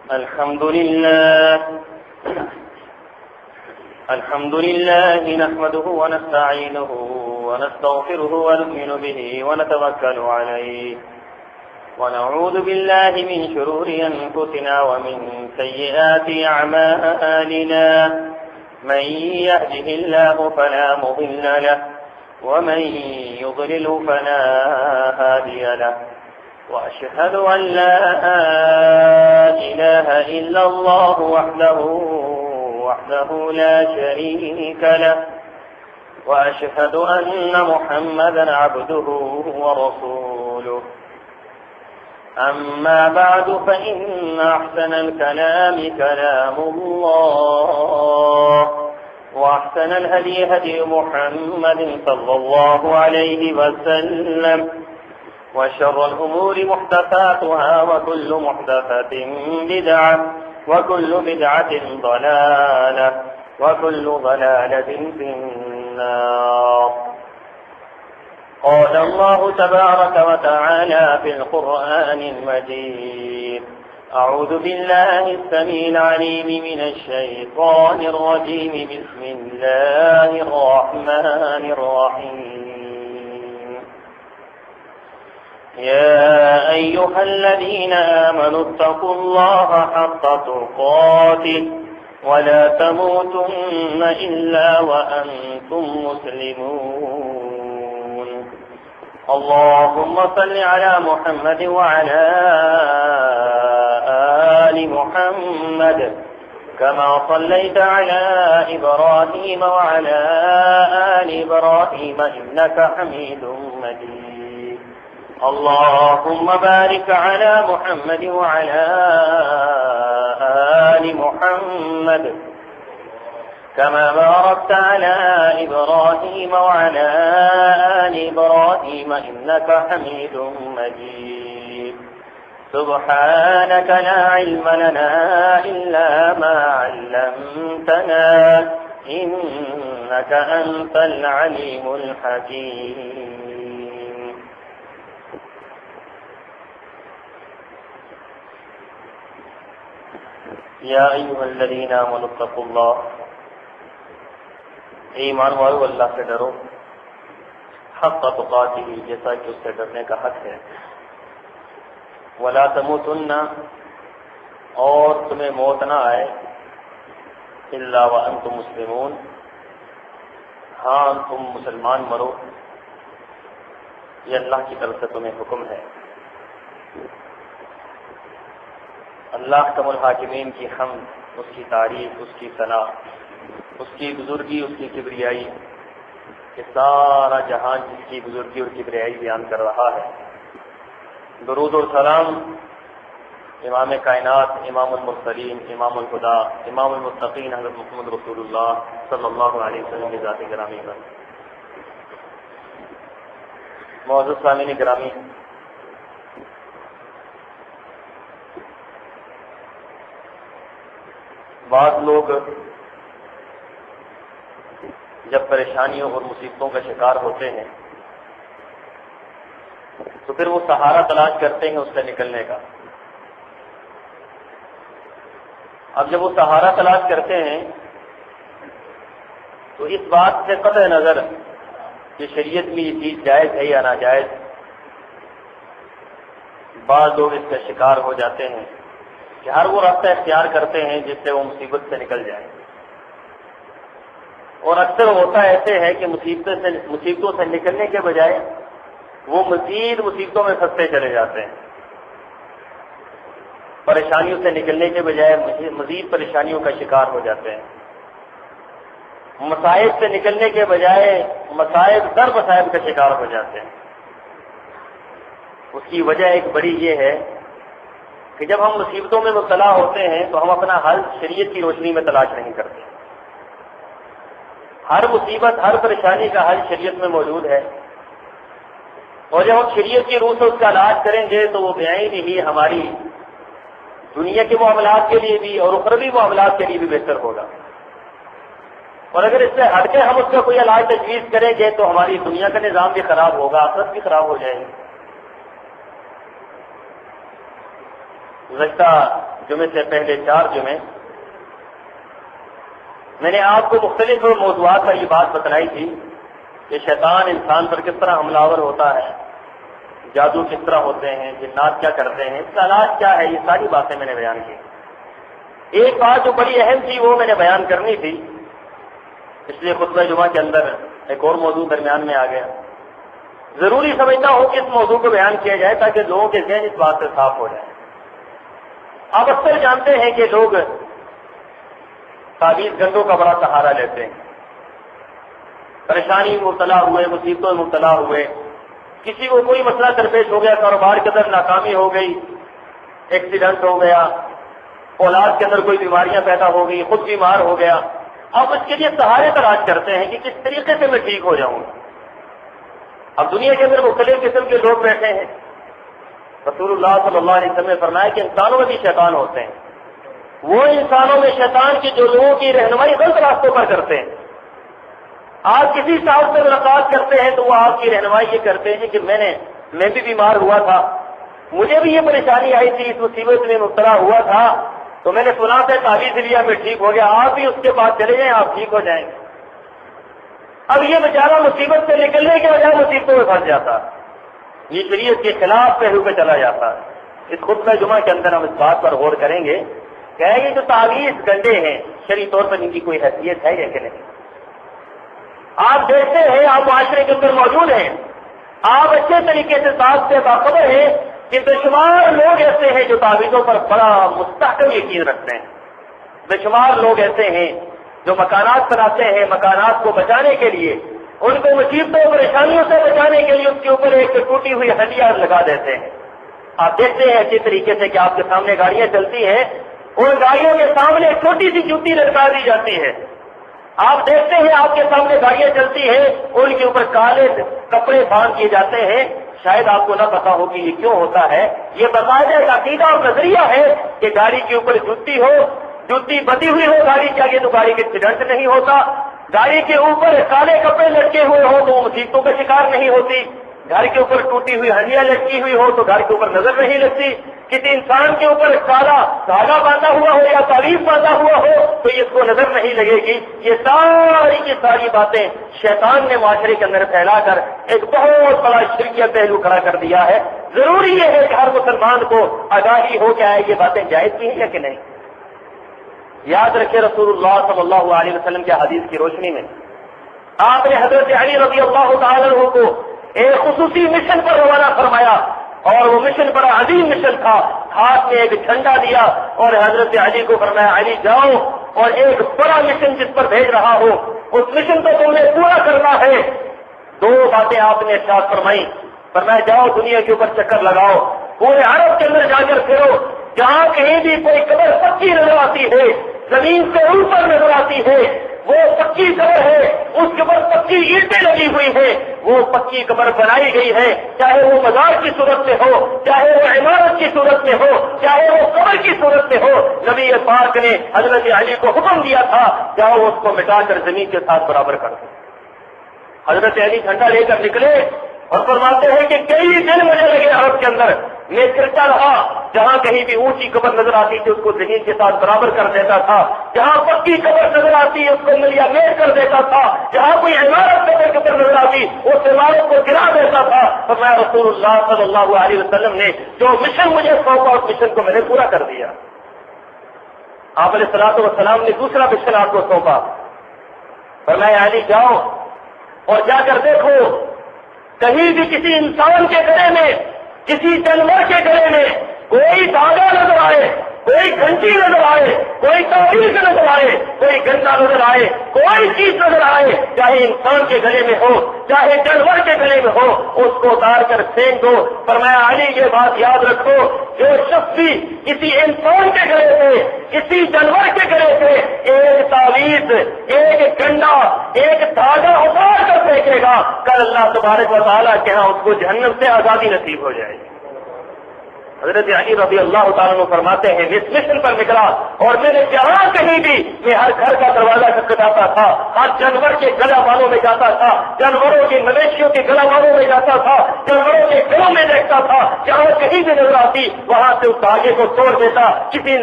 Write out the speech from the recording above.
الحمد لله نحمده ونستعينه ونستغفره ونؤمن به ونتوكل عليه ونعوذ بالله من شرور أنفسنا ومن سيئات أعمالنا من يهده الله فلا مضل له ومن يضلل فلا هادي له وأشهد أن لا إله إلا الله وحده لا شريك له وأشهد أن محمدا عبده ورسوله أما بعد فإن أحسن الكلام كلام الله وأحسن الهدي هدي محمد صلى الله عليه وسلم وشر الأمور محدثاتها وكل محدثة بدعة وكل بدعة ضلالة وكل ضلالة في النار. قال الله تبارك وتعالى في القرآن المجيد: أعوذ بالله السميع العليم من الشيطان الرجيم. بسم الله الرحمن الرحيم. يا أيها الذين آمنوا اتقوا الله حق تقاته ولا تموتن إلا وأنتم مسلمون. اللهم صل على محمد وعلى آل محمد كما صليت على إبراهيم وعلى آل إبراهيم إنك حميد مجيد. اللهم بارك على محمد وعلى آل محمد كما باركت على إبراهيم وعلى آل إبراهيم إنك حميد مجيد. سبحانك لا علم لنا إلا ما علمتنا إنك أنت العليم الحكيم. یا ایھا الذین آمنوا اتقوا اللہ، ایمان والو اللہ سے ڈرو، حق تقاتہ جیسا کہ اس سے ڈرنے کا حق ہے، ولا تموتن اور تمہیں موت نہ آئے، الا وانتم مسلمون ہاں تم مسلمان مرو، یہ اللہ کی طرف سے تمہیں حکم ہے۔ اللہ کم الحاکمین کی حمد، اس کی تعریف، اس کی ثنا، اس کی بزرگی، اس کی کبریائی، کہ سارا جہان جس کی بزرگی اور کبریائی بیان کر رہا ہے۔ درود و سلام امام کائنات، امام المرسلین، امام الہدیٰ، امام المتقین حضرت محمد رسول اللہ صلی اللہ علیہ وسلم کی ذات گرامی پر۔ معزز سامعین گرامی، بعض لوگ جب پریشانیوں اور مصیبتوں کا شکار ہوتے ہیں تو پھر وہ سہارا تلاش کرتے ہیں اس سے نکلنے کا۔ اب جب وہ سہارا تلاش کرتے ہیں تو اس بات سے قطع نظر کہ شریعت میں یہ چیز جائز ہے یا ناجائز، بعض لوگ اس کا شکار ہو جاتے ہیں کہ ہر وہ راستہ اختیار کرتے ہیں جس سے وہ مصیبت سے نکل جائے، اور اکثر ہوتا ایسے ہے کہ مصیبتوں سے نکلنے کے بجائے وہ مزید مصیبتوں میں پھنستے چلے جاتے ہیں، پریشانیوں سے نکلنے کے بجائے مزید پریشانیوں کا شکار ہو جاتے ہیں، مصائب سے نکلنے کے بجائے مصائب در مصائب کا شکار ہو جاتے ہیں۔ اس کی وجہ ایک بڑی یہ ہے کہ جب ہم مصیبتوں میں مبتلا ہوتے ہیں تو ہم اپنا حل شریعت کی روشنی میں تلاش نہیں کرتے۔ ہر مصیبت، ہر پریشانی کا حل شریعت میں موجود ہے، اور جب ہم شریعت کی روح سے اس کا علاج کریں گے تو وہ بعین ہی ہماری دنیا کے معاملات کے لیے بھی اور اخروی معاملات کے لیے بھی بہتر ہوگا۔ اور اگر اس سے ہٹ کے ہم اس کا کوئی علاج تجویز کریں گے تو ہماری دنیا کا نظام بھی خراب ہوگا، آخرت بھی خراب ہو جائے گی۔ گزشتہ جمعے سے پہلے 4 جمعے میں نے آپ کو مختلف موضوعات پر یہ بات بتلائی تھی کہ شیطان انسان پر کس طرح حملہ آور ہوتا ہے، جادو کس طرح ہوتے ہیں، جنات کیا کرتے ہیں، اس کا علاج کیا ہے، یہ ساری باتیں میں نے بیان کی۔ ایک بات جو بڑی اہم تھی وہ میں نے بیان کرنی تھی، اس لیے خطبہ جمعہ کے اندر ایک اور موضوع درمیان میں آ گیا۔ ضروری سمجھتا ہوں کہ اس موضوع کو بیان کیا جائے تاکہ لوگوں کے ذہن اس بات سے صاف ہو جائے۔ آپ اکثر جانتے ہیں کہ لوگ تعویذ گنڈوں کا بڑا سہارا لیتے ہیں، پریشانی میں مبتلا ہوئے، مصیبتوں میں مبتلا ہوئے، کسی کو کوئی مسئلہ درپیش ہو گیا، کاروبار کے اندر ناکامی ہو گئی، ایکسیڈنٹ ہو گیا، اولاد کے اندر کوئی بیماریاں پیدا ہو گئی، خود بیمار ہو گیا، اب اس کے لیے سہارے تلاش کرتے ہیں کہ کس طریقے سے میں ٹھیک ہو جاؤں۔ اب دنیا کے اندر مختلف قسم کے لوگ بیٹھے ہیں۔ رسول اللہ صلی اللہ علیہ وسلم نے فرمایا کہ انسانوں میں بھی شیطان ہوتے ہیں، وہ انسانوں میں شیطان کی جو لوگوں کی رہنمائی غلط راستوں پر کرتے ہیں۔ آپ کسی صاحب سے ملاقات کرتے ہیں تو وہ آپ کی رہنمائی یہ کرتے ہیں کہ میں بھی بیمار ہوا تھا، مجھے بھی یہ پریشانی آئی تھی، اس مصیبت میں مبتلا ہوا تھا، تو میں نے سنا تھا تعویذ لیا میں ٹھیک ہو گیا، آپ بھی اس کے بعد چلے جائیں آپ ٹھیک ہو جائیں گے۔ اب یہ بیچارہ مصیبت سے نکلنے کے بجائے مصیبتوں میں پھنس جاتا، یہ شریعت کے خلاف پہلو پہ چلا جاتا۔ اس خطبہ جمعہ کے اندر ہم اس بات پر غور کریں گے کہ یہ جو تعویذ گنڈے ہیں شرعی طور پر ان کی کوئی حیثیت ہے یا کہ نہیں۔ آپ دیکھتے ہیں، آپ معاشرے کے اندر موجود ہیں، آپ اچھے طریقے سے ساتھ سے باخبر ہیں کہ بے شمار لوگ ایسے ہیں جو تعویذوں پر بڑا مستحکم یقین رکھتے ہیں، بے شمار لوگ ایسے ہیں جو مکانات بناتے ہیں، مکانات کو بچانے کے لیے، ان کو مصیبتوں پریشانیوں سے بچانے کے لیے اس کے اوپر ایک ٹوٹی ہوئی ہڈیاں لگا دیتے ہیں۔ آپ دیکھتے ہیں اچھی طریقے سے کہ آپ کے سامنے گاڑیاں چلتی ہیں، ان گاڑیوں کے سامنے ایک چھوٹی سی جوتی لٹکا دی جاتی ہے۔ آپ دیکھتے ہیں آپ کے سامنے گاڑیاں چلتی ہیں، ان کے اوپر کالے کپڑے باندھ کیے جاتے ہیں۔ شاید آپ کو نہ پتا ہو کہ یہ کیوں ہوتا ہے، یہ باقاعدہ ایک عقیدہ اور نظریہ ہے کہ گاڑی کے اوپر جوتی ہو، جوتی بندھی ہوئی ہو گاڑی کے آگے تو گاڑی کے ایکسیڈنٹ نہیں ہوتا، گاڑی کے اوپر کالے کپڑے لٹکے ہوئے ہو تو وہ مصیبتوں کا شکار نہیں ہوتی، گھر کے اوپر ٹوٹی ہوئی ہڈیاں لٹکی ہوئی ہو تو گھر کے اوپر نظر نہیں لگتی، کسی انسان کے اوپر کالا دھاگا باندھا ہوا ہو یا تعویذ باندھا ہوا ہو تو اس کو نظر نہیں لگے گی۔ یہ ساری کی ساری باتیں شیطان نے معاشرے کے اندر پھیلا کر ایک بہت بڑا شرکیہ پہلو کھڑا کر دیا ہے۔ ضروری یہ ہے کہ ہر مسلمان کو آگاہی ہو کہ یہ باتیں جائز بھی ہیں یا کہ نہیں۔ یاد رکھے رسول اللہ صلی اللہ علیہ وسلم کے حدیث کی روشنی میں آپ نے حضرت علی رضی اللہ تعالی عنہ کو ایک خصوصی مشن پر روانہ فرمایا، اور وہ مشن بڑا عظیم مشن تھا۔ ہاتھ میں ایک جھنڈا دیا اور حضرت علی کو فرمایا علی جاؤ اور ایک بڑا مشن جس پر بھیج رہا ہو اس مشن کو تم نے پورا کرنا ہے۔ 2 باتیں آپ نے ارشاد فرمائی، فرمایا جاؤ دنیا کے اوپر چکر لگاؤ، پورے عرب کے اندر جا کر پھرو، جہاں کہیں بھی کوئی قبر پکی نظر آتی ہے، زمین سے اوپر نظر آتی ہے، وہ پکی قبر ہے، اس کے اوپر پکی اینٹیں لگی ہوئی ہیں، وہ پکی قبر بنائی گئی ہے، چاہے وہ مزار کی صورت میں ہو، چاہے وہ عمارت کی صورت میں ہو، چاہے وہ قبر کی صورت میں ہو۔ نبی پاک نے حضرت علی کو حکم دیا تھا جاؤ اس کو مٹا کر زمین کے ساتھ برابر کر دو۔ حضرت علی جھنڈا لے کر نکلے اور فرماتے ہیں کہ کئی دن مجھے لگے عرب کے اندر، میں پھرتا رہا، جہاں کہیں بھی اونچی قبر نظر آتی تھی اس کو زمین کے ساتھ برابر کر دیتا تھا، جہاں پکی قبر نظر آتی اس کو ملیا میل کر دیتا تھا، جہاں کوئی عمارت قبر نظر آتی اس عمارت کو گرا دیتا تھا۔ تو میں رسول اللہ صلی اللہ علیہ وسلم نے جو مشن مجھے سونپا اس مشن کو میں نے پورا کر دیا۔ آپ علیہ الصلوۃ والسلام نے دوسرا مشن آپ کو سونپا، فرمایا علی جاؤ اور جا کر دیکھو کہیں بھی کسی انسان کے گلے میں، کسی جانور کے گلے میں کوئی دھاگا نظر آئے، کوئی گھنٹی نظر آئے، کوئی تعویذ نظر آئے، کوئی گھنٹا نظر آئے، کوئی چیز نظر آئے، چاہے انسان کے گلے میں ہو چاہے جانور کے گلے میں ہو، اس کو اتار کر پھینک دو۔ فرمایا علی یہ بات یاد رکھو، جو شخص بھی کسی انسان کے گلے سے، کسی جانور کے گلے سے ایک تعویذ، ایک گنڈا، ایک دھاگا اتار کر پھینکے گا، کل اللہ تبارک و تعالیٰ کے ہاں اس کو جہنم سے آزادی نصیب ہو جائے گی۔ حضرت علی رضی اللہ تعالیٰ عنہ فرماتے ہیں اس مشن پر نکلا اور میں نے جہاں کہیں بھی میں ہر گھر کا دروازہ کھٹکھٹاتا تھا، ہر جانور کے گلا والوں میں جاتا تھا، جانوروں کے مویشیوں کے گلا والوں میں جاتا تھا، جانوروں کے گلوں میں دیکھتا تھا، جہاں کہیں بھی نظر آتی وہاں سے اس دھاگے کو توڑ دیتا، کسی